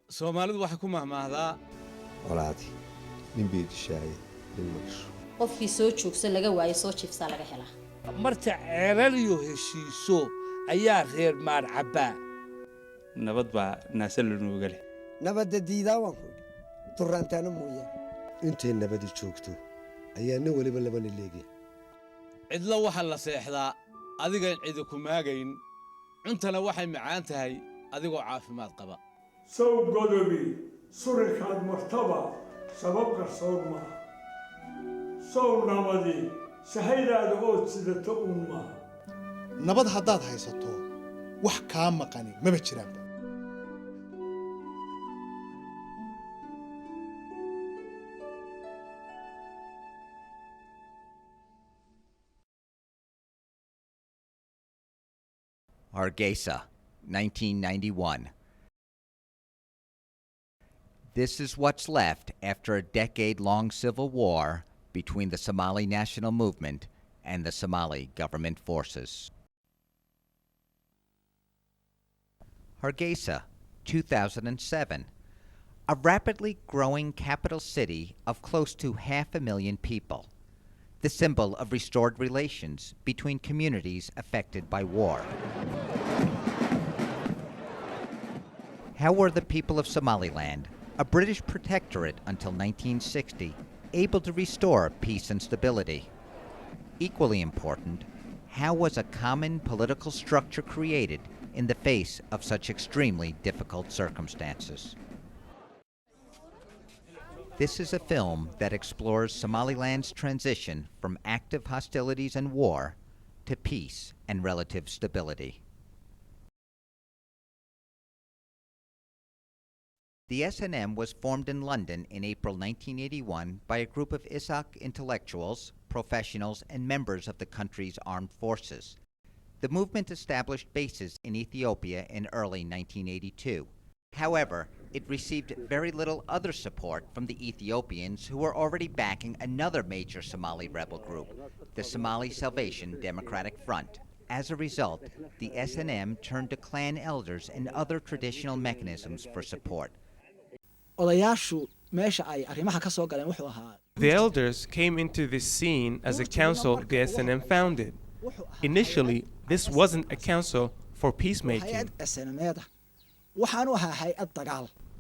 Soomaalidu waxay ku mahmaahdaa walaati nin bay dishaay nin ma gasho qofkii soo joogsan laga waayo soo jiifsaa laga helaa marta ceelaliyo heshiiso ayaa reer maar cabbaa nabad baa naasal lanuuga leh nabadda diidaa waan ku turraantaana mooyaan intay nabadi joogto ayaa nin weliba labana leegay cidla waxa la seexdaa adigaan cidi ku maagayn cuntana waxay macaan tahay adigoo caafimaad qaba sow godobi surinkaad martaba sabab qarsoon maaha sow nabadi sahaydaada ood sidato uun maaha nabad haddaad haysato wax kaa maqani maba jiraanba Hargeisa, 1991. This is what's left after a decade-long civil war between the Somali National Movement and the Somali government forces. Hargeisa, 2007. A rapidly growing capital city of close to 500,000 people. The symbol of restored relations between communities affected by war. How were the people of Somaliland, a British protectorate until 1960, able to restore peace and stability? Equally important, how was a common political structure created in the face of such extremely difficult circumstances? This is a film that explores Somaliland's transition from active hostilities and war to peace and relative stability. The SNM was formed in London in April 1981 by a group of ISAC intellectuals, professionals, and members of the country's armed forces. The movement established bases in Ethiopia in early 1982. However, it received very little other support from the Ethiopians, who were already backing another major Somali rebel group, the Somali Salvation Democratic Front. As a result, the SNM turned to clan elders and other traditional mechanisms for support. The elders came into this scene as a council the SNM founded. Initially, this wasn't a council for peacemaking.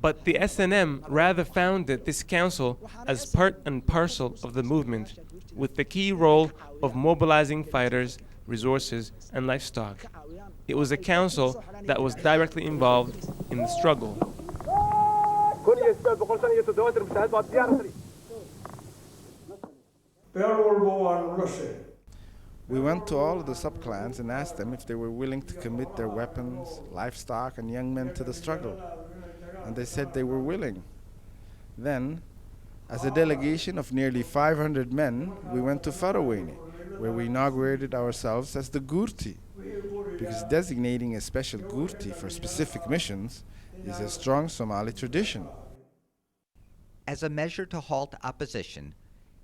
But the SNM rather founded this council as part and parcel of the movement, with the key role of mobilizing fighters, resources, and livestock. It was a council that was directly involved in the struggle. We went to all of the subclans and asked them if they were willing to commit their weapons, livestock, and young men to the struggle. And they said they were willing. Then, as a delegation of nearly 500 men, we went to Farawene, where we inaugurated ourselves as the Gurti, because designating a special Gurti for specific missions is a strong Somali tradition. As a measure to halt opposition,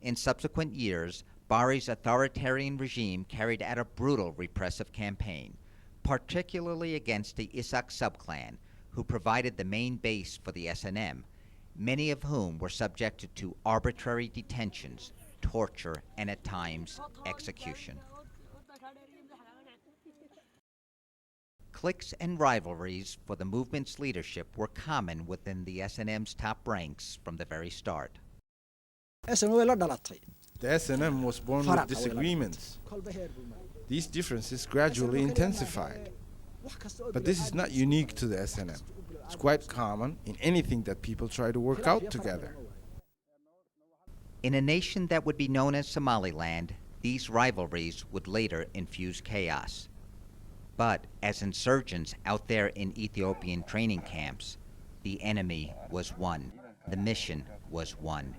in subsequent years, Bari's authoritarian regime carried out a brutal repressive campaign, particularly against the Isak subclan, who provided the main base for the SNM, many of whom were subjected to arbitrary detentions, torture, and at times, execution. Cliques and rivalries for the movement's leadership were common within the SNM's top ranks from the very start. The SNM was born with disagreements. These differences gradually intensified. But this is not unique to the SNM. It's quite common in anything that people try to work out together. In a nation that would be known as Somaliland, these rivalries would later infuse chaos. But as insurgents out there in Ethiopian training camps, the enemy was one. The mission was one.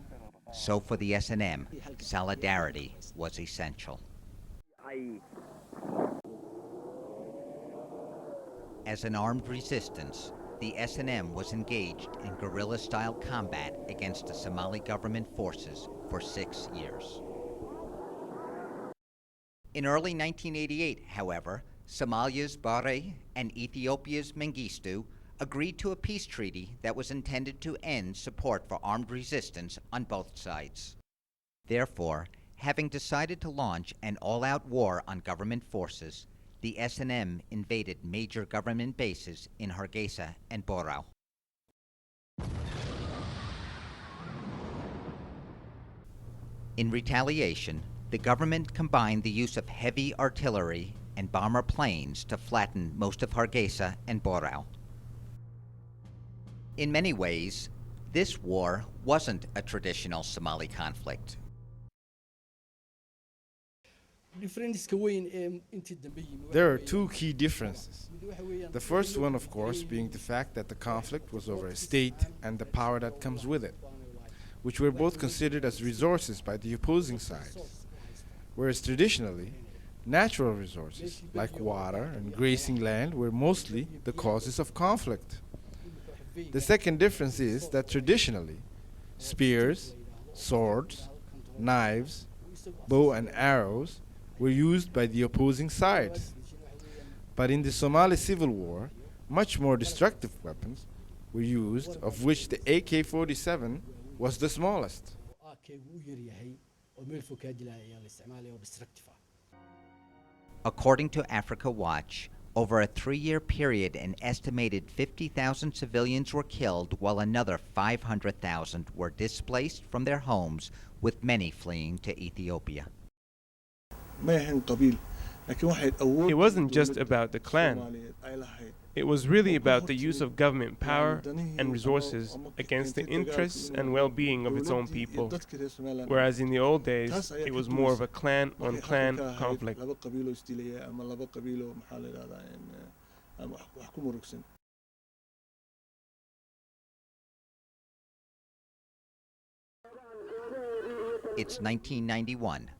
So for the SNM, solidarity was essential. As an armed resistance, the SNM was engaged in guerrilla-style combat against the Somali government forces for 6 years. In early 1988, however, Somalia's Bare and Ethiopia's Mengistu agreed to a peace treaty that was intended to end support for armed resistance on both sides. Therefore, having decided to launch an all-out war on government forces, the SNM invaded major government bases in Hargeisa and Borao. In retaliation, the government combined the use of heavy artillery and bomber planes to flatten most of Hargeisa and Borao. In many ways, this war wasn't a traditional Somali conflict. There are two key differences. The first one, of course, being the fact that the conflict was over a state and the power that comes with it, which were both considered as resources by the opposing sides, whereas traditionally, natural resources like water and grazing land were mostly the causes of conflict. The second difference is that traditionally, spears, swords, knives, bow and arrows were used by the opposing sides. But in the Somali Civil War, much more destructive weapons were used, of which the AK-47 was the smallest. According to Africa Watch, over a 3-year period, an estimated 50,000 civilians were killed, while another 500,000 were displaced from their homes, with many fleeing to Ethiopia. It wasn't just about the clan. It was really about the use of government power and resources against the interests and well-being of its own people, whereas in the old days, it was more of a clan-on-clan conflict. It's 1991.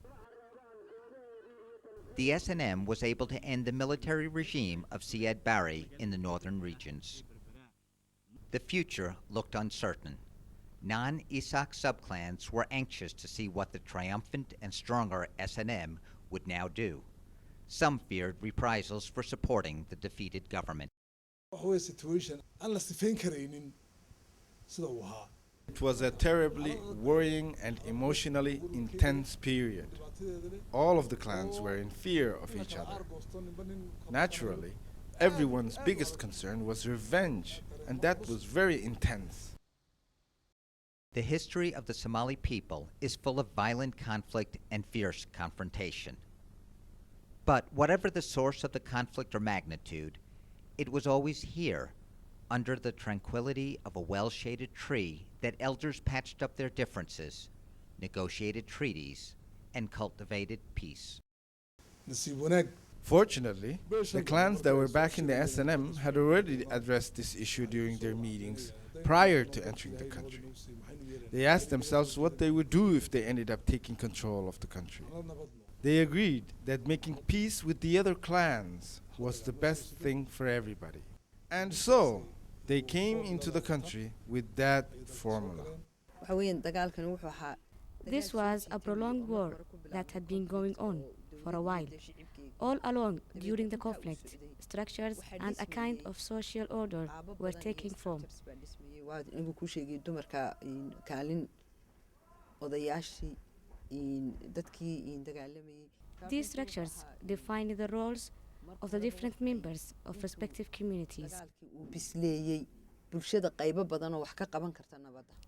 The SNM was able to end the military regime of Siad Barre in the northern regions. The future looked uncertain. Non-Isak subclans were anxious to see what the triumphant and stronger SNM would now do. Some feared reprisals for supporting the defeated government. It was a terribly worrying and emotionally intense period. All of the clans were in fear of each other. Naturally, everyone's biggest concern was revenge, and that was very intense. The history of the Somali people is full of violent conflict and fierce confrontation. But whatever the source of the conflict or magnitude, it was always here, under the tranquility of a well-shaded tree, that elders patched up their differences, negotiated treaties, and cultivated peace. Fortunately, the clans that were back in the SNM had already addressed this issue during their meetings prior to entering the country. They asked themselves what they would do if they ended up taking control of the country. They agreed that making peace with the other clans was the best thing for everybody. And so, they came into the country with that formula. This was a prolonged war that had been going on for a while. All along during the conflict, structures and a kind of social order were taking form. These structures defined the roles of the different members of respective communities.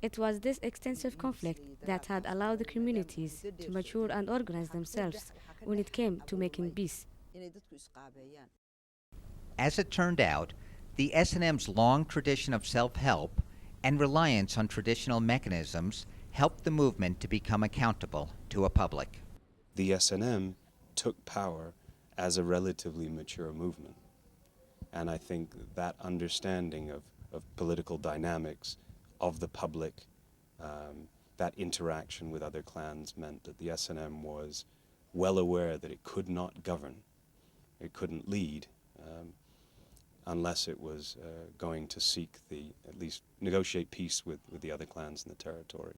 It was this extensive conflict that had allowed the communities to mature and organize themselves when it came to making peace. As it turned out, the SNM's long tradition of self-help and reliance on traditional mechanisms helped the movement to become accountable to a public. The SNM took power as a relatively mature movement. And I think that understanding of political dynamics of the public, that interaction with other clans meant that the SNM was well aware that it could not govern, it couldn't lead, unless it was going to seek at least negotiate peace with the other clans in the territory.